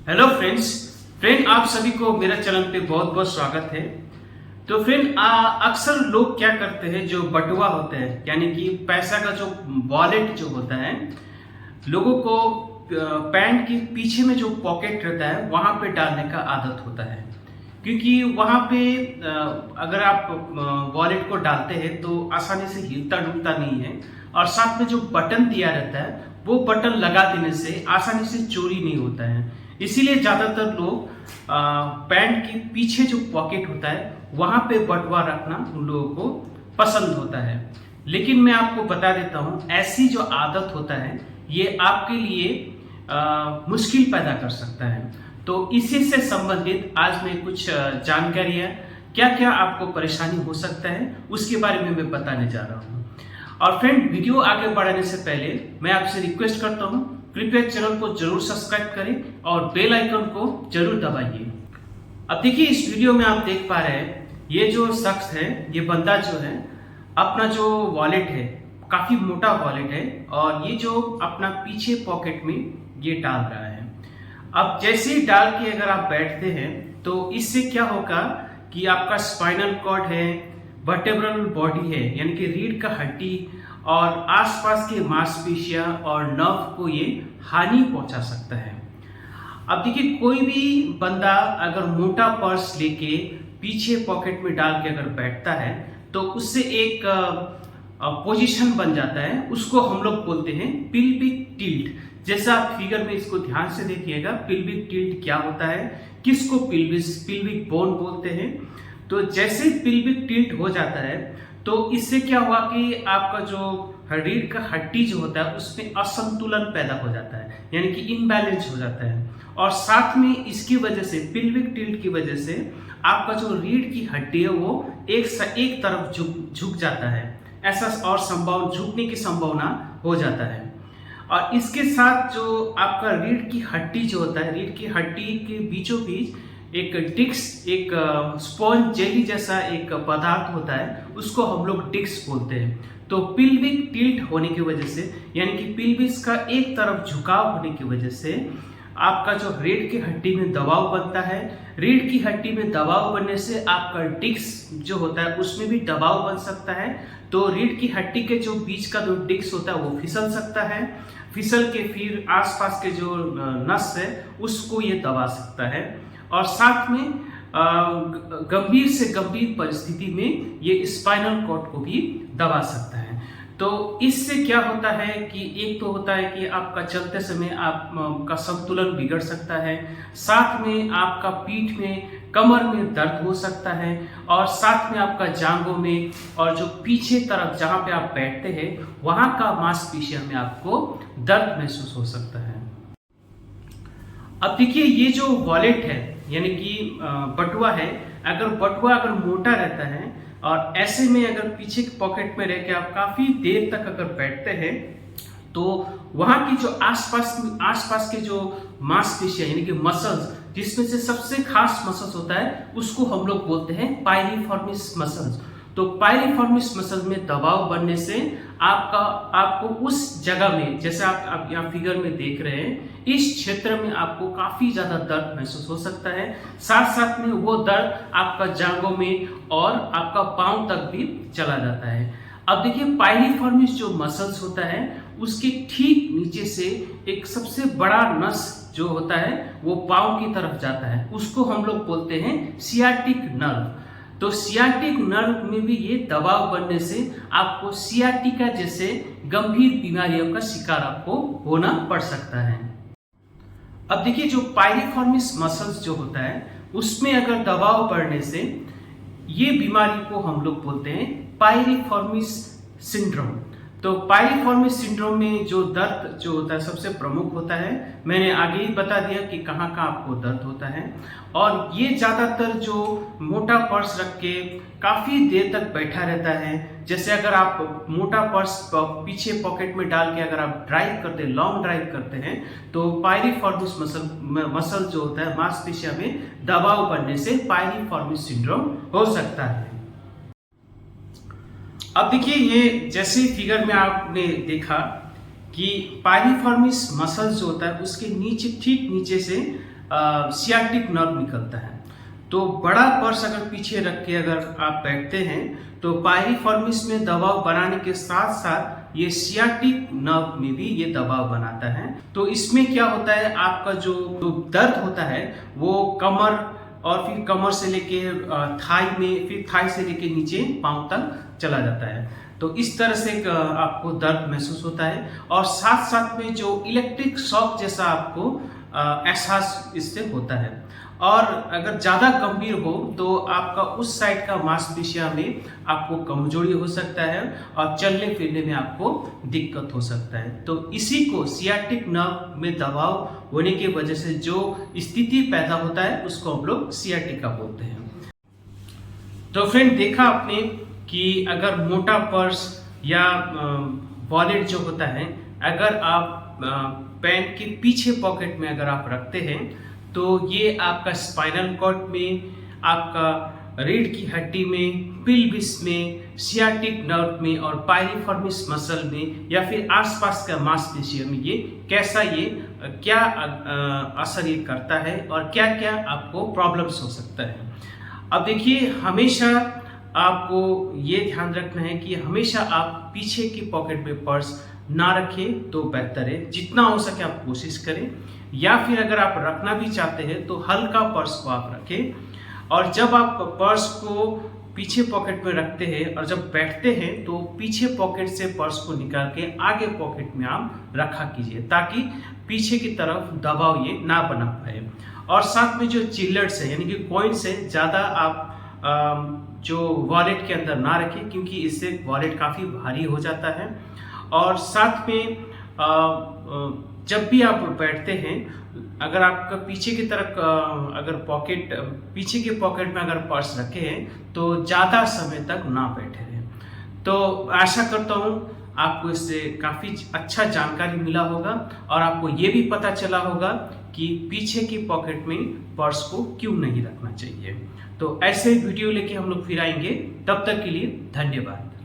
Hello friend आप सभी को मेरा चैनल पे बहुत बहुत स्वागत है। तो फ्रेंड अक्सर लोग क्या करते हैं, जो बटुआ होते हैं यानी कि पैसा का जो वॉलेट जो होता है, लोगों को पैंट के पीछे में जो पॉकेट रहता है वहां पे डालने का आदत होता है। क्योंकि वहां पे अगर आप वॉलेट को डालते हैं तो आसानी से हिलता डुलता नहीं है, और साथ में जो बटन दिया रहता है वो बटन लगा देने से आसानी से चोरी नहीं होता है। इसीलिए ज्यादातर लोग पैंट के पीछे जो पॉकेट होता है वहां पे बटुआ रखना उन लोगों को पसंद होता है। लेकिन मैं आपको बता देता हूं, ऐसी जो आदत होता है ये आपके लिए मुश्किल पैदा कर सकता है। तो इसी से संबंधित आज मैं कुछ जानकारियां, क्या क्या आपको परेशानी हो सकता है उसके बारे में मैं बताने जा रहा हूं। और फ्रेंड, वीडियो आगे बढ़ाने से पहले मैं आपसे रिक्वेस्ट करता हूं, कृपया चैनल को जरूर सब्सक्राइब करें और बेल आइकन को जरूर दबाइए। अब देखिए, इस वीडियो में आप देख पा रहे हैं ये जो शख्स है, ये बंदा जो है अपना जो वॉलेट है, काफी मोटा वॉलेट है, और ये जो अपना पीछे पॉकेट में ये डाल रहा है। अब जैसे ही डाल के अगर आप बैठते हैं तो इससे क्या होगा कि आपका स्पाइनल कॉर्ड है, वर्टेब्रल बॉडी है यानी कि रीढ़ का हड्डी और आसपास के मांसपेशियां और नर्व को ये हानि पहुंचा सकता है। अब देखिए, कोई भी बंदा अगर मोटा पर्स लेके पीछे पॉकेट में डाल के अगर बैठता है तो उससे एक पोजीशन बन जाता है, उसको हम लोग बोलते हैं पिल्विक टिल्ट। जैसा आप फिगर में इसको ध्यान से देखिएगा, पिल्विक टिल्ट क्या होता है, किसको पिल्विक बोन बोलते हैं। तो जैसे पिल्विक टिल्ट हो जाता है तो इससे क्या हुआ कि आपका जो रीढ़ का हड्डी जो होता है उसमें असंतुलन पैदा हो जाता है, यानी कि इनबैलेंस हो जाता है। और साथ में इसकी वजह से, पिल्विक टिल्ट की वजह से आपका जो रीढ़ की हड्डी है वो एक तरफ झुक जाता है, ऐसा और झुकने की संभावना हो जाता है। और इसके साथ जो आपका रीढ़ की हड्डी जो होता है, रीढ़ की हड्डी के बीचों बीच एक डिस्क, एक स्पॉन्ज जेली जैसा एक पदार्थ होता है, उसको हम लोग डिस्क बोलते हैं। तो पिल्विक टिल्ट होने की वजह से, यानी कि पिल्विस का एक तरफ झुकाव होने की वजह से आपका जो रीढ़ की हड्डी में दबाव बनता है। रीढ़ की हड्डी में दबाव बनने से आपका डिस्क जो होता है उसमें भी दबाव बन सकता है। तो रीढ़ की हड्डी के जो बीच का जो डिस्क होता है वो फिसल सकता है, फिसल के फिर आसपास के जो नस है उसको ये दबा सकता है। और साथ में गंभीर से गंभीर परिस्थिति में ये स्पाइनल कॉर्ड को भी दबा सकता है। तो इससे क्या होता है कि एक तो होता है कि आपका चलते समय आपका संतुलन बिगड़ सकता है, साथ में आपका पीठ में, कमर में दर्द हो सकता है, और साथ में आपका जांघों में और जो पीछे तरफ जहां पे आप बैठते हैं वहां का मांसपेशियों में आपको दर्द महसूस हो सकता है। अब देखिए, ये जो वॉलेट है यानी कि बटुआ है, अगर बटुआ अगर मोटा रहता है और ऐसे में अगर पीछे के पॉकेट में रह के आप काफी देर तक अगर बैठते हैं तो वहां की जो आसपास के जो मांसपेशियां यानी कि मसल्स, जिसमें से सबसे खास मसल्स होता है उसको हम लोग बोलते हैं पाइरिफॉर्मिस मसल्स। तो पाइरिफॉर्मिस मसल में दबाव बनने से आपको उस जगह में, जैसे आप यहाँ फिगर में देख रहे हैं, इस क्षेत्र में आपको काफी ज्यादा दर्द महसूस हो सकता है। साथ साथ में वो दर्द आपका जांघों में और आपका पांव तक भी चला जाता है। अब देखिए, पाइरिफॉर्मिस जो मसल्स होता है उसके ठीक नीचे से एक सबसे बड़ा नस जो होता है वो पांव की तरफ जाता है, उसको हम लोग बोलते हैं सियाटिक नर्व। तो सियाटिक नर्व में भी ये दबाव बनने से आपको सियाटिका जैसे गंभीर बीमारियों का शिकार आपको होना पड़ सकता है। अब देखिए, जो पाइरिफॉर्मिस मसल्स जो होता है उसमें अगर दबाव बढ़ने से ये बीमारी को हम लोग बोलते हैं पाइरिफॉर्मिस सिंड्रोम। तो पाइरिफॉर्मिस सिंड्रोम में जो दर्द जो होता है सबसे प्रमुख होता है, मैंने आगे ही बता दिया कि कहाँ कहाँ आपको दर्द होता है। और ये ज्यादातर जो मोटा पर्स रख के काफी देर तक बैठा रहता है, जैसे अगर आप मोटा पर्स पीछे पॉकेट में डाल के अगर आप ड्राइव करते हैं, लॉन्ग ड्राइव करते हैं, तो पाइरिफॉर्मिस मसल जो होता है मांसपेशियों में दबाव बनने से पाइरिफॉर्मिस सिंड्रोम हो सकता है। अब देखिए, ये जैसे फिगर में आपने देखा कि पाइरिफॉर्मिस मसल्स जो होता है उसके नीचे, ठीक नीचे से सियाटिक नर्व निकलता है। तो बड़ा पर्स अगर पीछे रख के अगर आप बैठते हैं तो पायरिफॉर्मिस में दबाव बनाने के साथ साथ ये सियाटिक नर्व में भी ये दबाव बनाता है। तो इसमें क्या होता है, आपका जो दर्द होता है वो कमर और फिर कमर से लेके थाई में, फिर थाई से लेके नीचे पांव तक चला जाता है। तो इस तरह से आपको दर्द महसूस होता है और साथ साथ में जो इलेक्ट्रिक शॉक जैसा आपको एहसास इससे होता है। और अगर ज़्यादा गंभीर हो तो आपका उस साइड का मांसपेशियों में आपको कमजोरी हो सकता है और चलने फिरने में आपको दिक्कत हो सकता है। तो इसी को सियाटिक नर्व में दबाव होने की वजह से जो स्थिति पैदा होता है उसको हम लोग सियाटिका बोलते हैं। तो फ्रेंड, देखा आपने कि अगर मोटा पर्स या वॉलेट जो होता है, अगर आप पैंट के पीछे पॉकेट में अगर आप रखते हैं तो ये आपका स्पाइनल कॉर्ड में, आपका रीढ़ की हड्डी में, पिल्विस में, सियाटिक नर्व में और पायरिफॉर्मिस मसल में या फिर आसपास का मांसपेशियों में ये कैसा, ये क्या असर ये करता है और क्या क्या आपको प्रॉब्लम्स हो सकता है। अब देखिए, हमेशा आपको ये ध्यान रखना है कि हमेशा आप पीछे की पॉकेट में पर्स ना रखें तो बेहतर है। जितना हो सके आप कोशिश करें, या फिर अगर आप रखना भी चाहते हैं तो हल्का पर्स को आप रखें। और जब आप पर्स को पीछे पॉकेट में रखते हैं और जब बैठते हैं तो पीछे पॉकेट से पर्स को निकाल के आगे पॉकेट में आप रखा कीजिए ताकि पीछे की तरफ दबाव ये ना बना पाए। और साथ में जो चिल्लर्स है यानी कि कॉइन्स है, ज़्यादा आप जो वॉलेट के अंदर ना रखें क्योंकि इससे वॉलेट काफ़ी भारी हो जाता है। और साथ में जब भी आप बैठते हैं, अगर आपका पीछे की तरफ अगर पॉकेट, पीछे के पॉकेट में अगर पर्स रखे हैं तो ज़्यादा समय तक ना बैठे रहें। तो आशा करता हूँ आपको इससे काफ़ी अच्छा जानकारी मिला होगा और आपको ये भी पता चला होगा कि पीछे की पॉकेट में पर्स को क्यों नहीं रखना चाहिए। तो ऐसे वीडियो लेके हम लोग फिर आएंगे, तब तक के लिए धन्यवाद।